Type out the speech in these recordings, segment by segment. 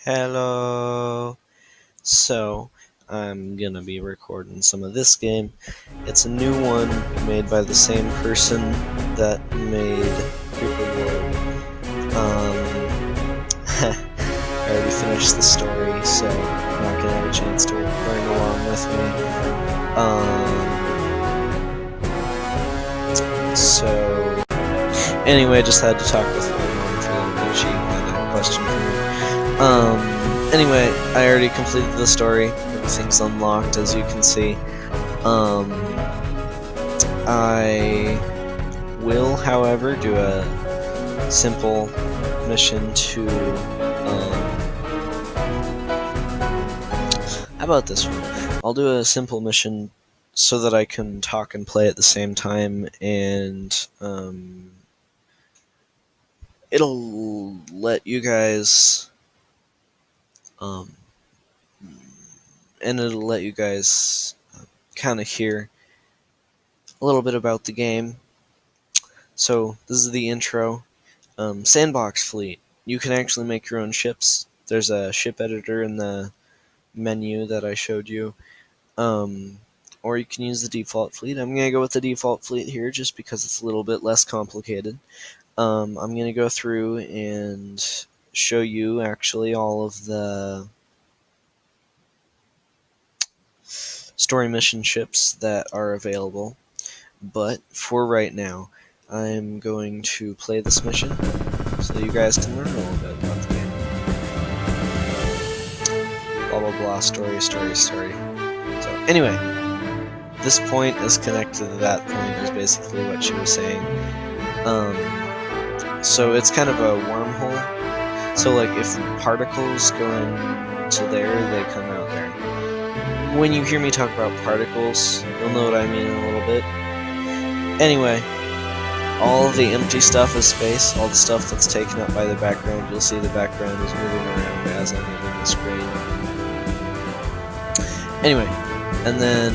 Hello. So, I'm gonna be recording some of this game. It's a new one made by the same person that made Creeper World. I already finished the story, so I'm not gonna have a chance to learn along with me. So anyway, just had to talk with my mom for a little bit. She had a question for me. Anyway, I already completed the story. Everything's unlocked, as you can see. I will, however, do a simple mission to, how about this one? I'll do a simple mission so that I can talk and play at the same time, and, it'll let you guys, kind of hear a little bit about the game. So this is the intro. Sandbox Fleet. You can actually make your own ships. There's a ship editor in the menu that I showed you. Or you can use the default fleet. I'm going to go with the default fleet here just because it's a little bit less complicated. I'm going to go through and show you actually all of the story mission ships that are available. But for right now, I'm going to play this mission so you guys can learn a little bit about the game. Blah blah blah, story. So anyway, this point is connected to that point is basically what she was saying. So it's kind of a wormhole. So like if particles go into there, they come out there. When you hear me talk about particles, you'll know what I mean in a little bit. Anyway, all the empty stuff is space. All the stuff that's taken up by the background, you'll see the background is moving around as I'm moving the screen. Anyway, and then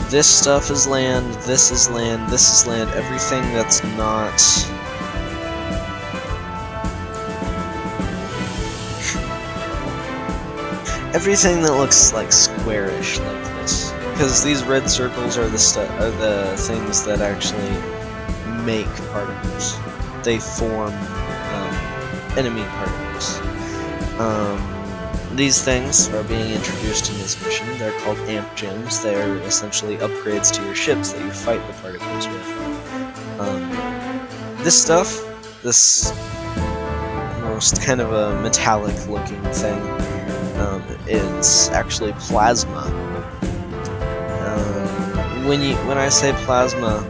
this stuff is land, this is land, this is land. Everything that's not... everything that looks like squarish like this. Because these red circles are the things that actually make particles. They form enemy particles. These things are being introduced in this mission. They're called amp gems. They're essentially upgrades to your ships that you fight the particles with. This stuff, this almost kind of a metallic looking thing, is actually plasma. When I say plasma,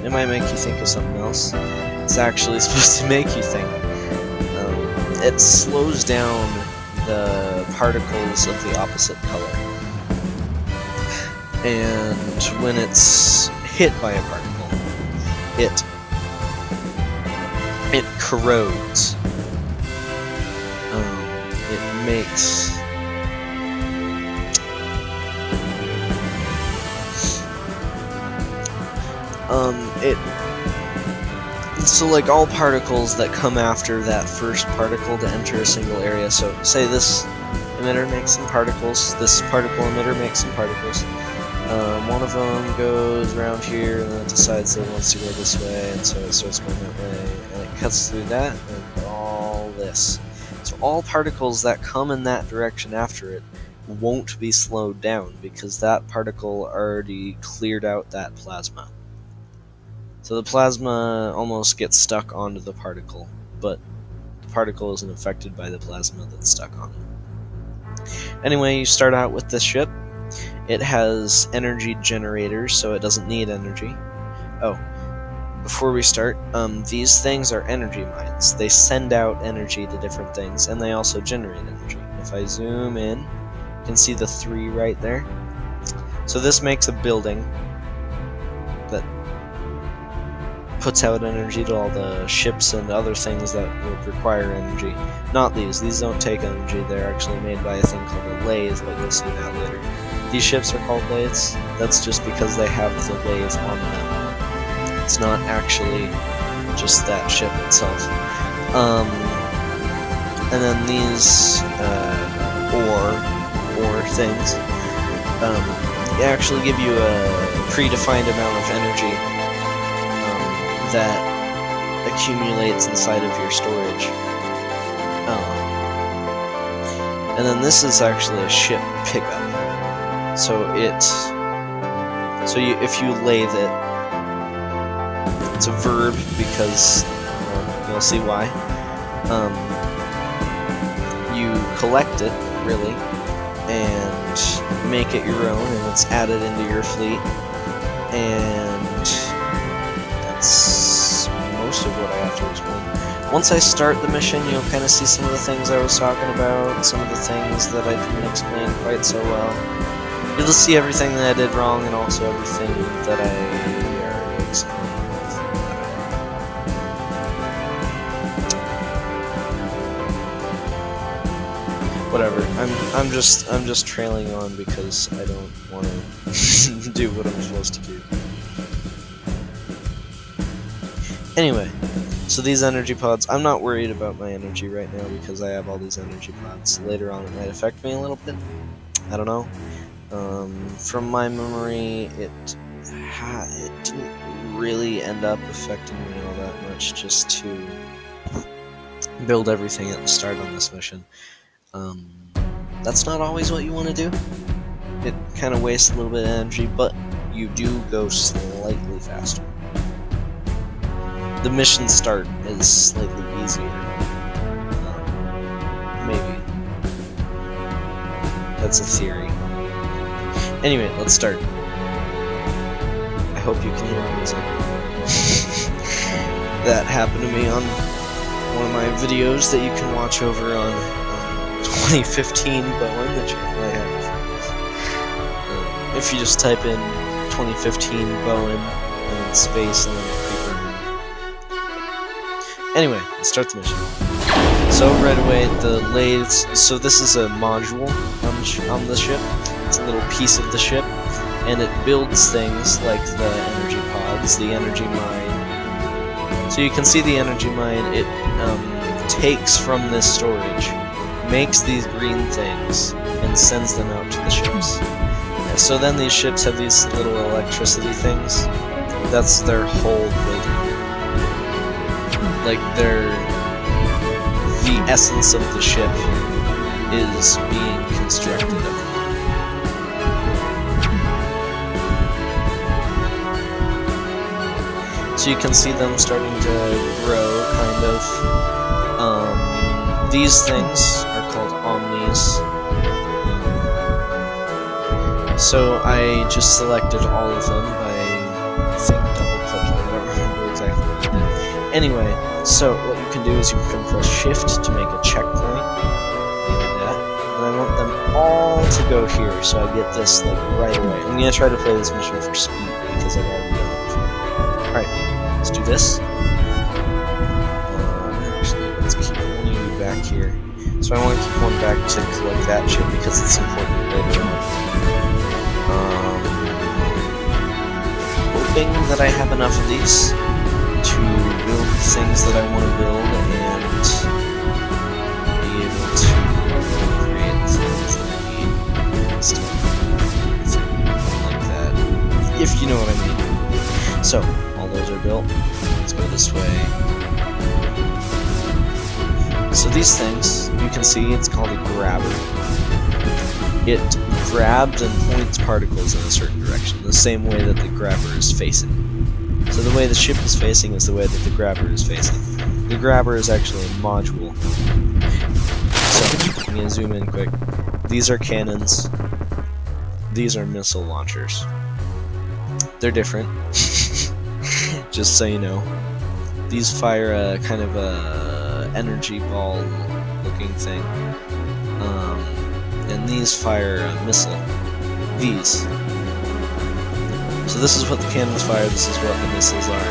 it might make you think of something else. It's actually supposed to make you think. It slows down the particles of the opposite color. And when it's hit by a particle, it corrodes. It makes... So like all particles that come after that first particle to enter a single area, so say this emitter makes some particles, this particle emitter makes some particles, one of them goes around here and then it decides that it wants to go this way, and so it starts going that way, and it cuts through that, and all this. So all particles that come in that direction after it won't be slowed down, because that particle already cleared out that plasma. So the plasma almost gets stuck onto the particle, but the particle isn't affected by the plasma that's stuck on it. Anyway, you start out with this ship. It has energy generators, so it doesn't need energy. Oh, before we start, these things are energy mines. They send out energy to different things, and they also generate energy. If I zoom in, you can see the 3 right there. So this makes a building that puts out energy to all the ships and other things that would require energy. Not these. These don't take energy. They're actually made by a thing called a lathe, but you'll see that later. These ships are called lathes. That's just because they have the lathe on them. It's not actually just that ship itself. and then these ore things actually give you a predefined amount of energy that accumulates inside of your storage. And then this is actually a ship pickup. So if you lathe it, it's a verb because you'll see why. You collect it, really, and make it your own, and it's added into your fleet. And that's most of what I have to explain. Once I start the mission, you'll kind of see some of the things I was talking about, some of the things that I didn't explain quite so well. You'll see everything that I did wrong, and also everything that I already explained. Whatever. I'm just trailing on because I don't want to do what I'm supposed to do. Anyway, so these energy pods, I'm not worried about my energy right now because I have all these energy pods. Later on it might affect me a little bit. I don't know. From my memory, it didn't really end up affecting me all that much just to build everything at the start on this mission. That's not always what you want to do. It kind of wastes a little bit of energy, but you do go slightly faster. The mission start is slightly easier. Maybe. That's a theory. Anyway, let's start. I hope you can hear the music. That happened to me on one of my videos that you can watch over on 2015 Bowen, the channel I have. If you just type in 2015 Bowen and then space and then Creeper. Anyway, let's start the mission. So right away, the lathes. So this is a module on the ship. It's a little piece of the ship, and it builds things like the energy pods, the energy mine. So you can see the energy mine. It takes from this storage, makes these green things, and sends them out to the ships. And so then these ships have these little electricity things. That's their whole building. Like the essence of the ship is being constructed of them. So you can see them starting to grow, kind of. These things are called omnis. So I just selected all of them by, I think, double-clicking. I don't remember exactly what I did. Anyway, so what you can do is you can press Shift to make a checkpoint, like that, and I want them all to go here, so I get this like right away. I'm gonna try to play this mission for speed because I've already done it before. Alright, let's do this. Actually, let's keep one of you back here. So I want to keep one back to collect that ship because it's important later on. Hoping that I have enough of these to build the things that I want to build and be able to create the things that I need. Stuff like that. If you know what I mean. So, all those are built. Let's go this way. So these things, you can see it's called a grabber. It grabs and points particles in a certain direction, the same way that the grabber is facing. So the way the ship is facing is the way that the grabber is facing. The grabber is actually a module. So, I'm going to zoom in quick. These are cannons. These are missile launchers. They're different, just so you know. These fire a kind of a energy ball looking thing. And these fire a missile. These. So this is what the cannons fire, this is what the missiles are.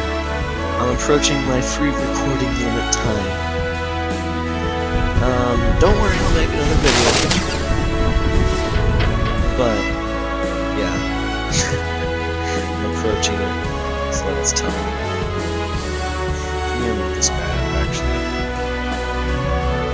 I'm approaching my free recording limit time. Don't worry, I'll make another video. But, yeah. I'm approaching it.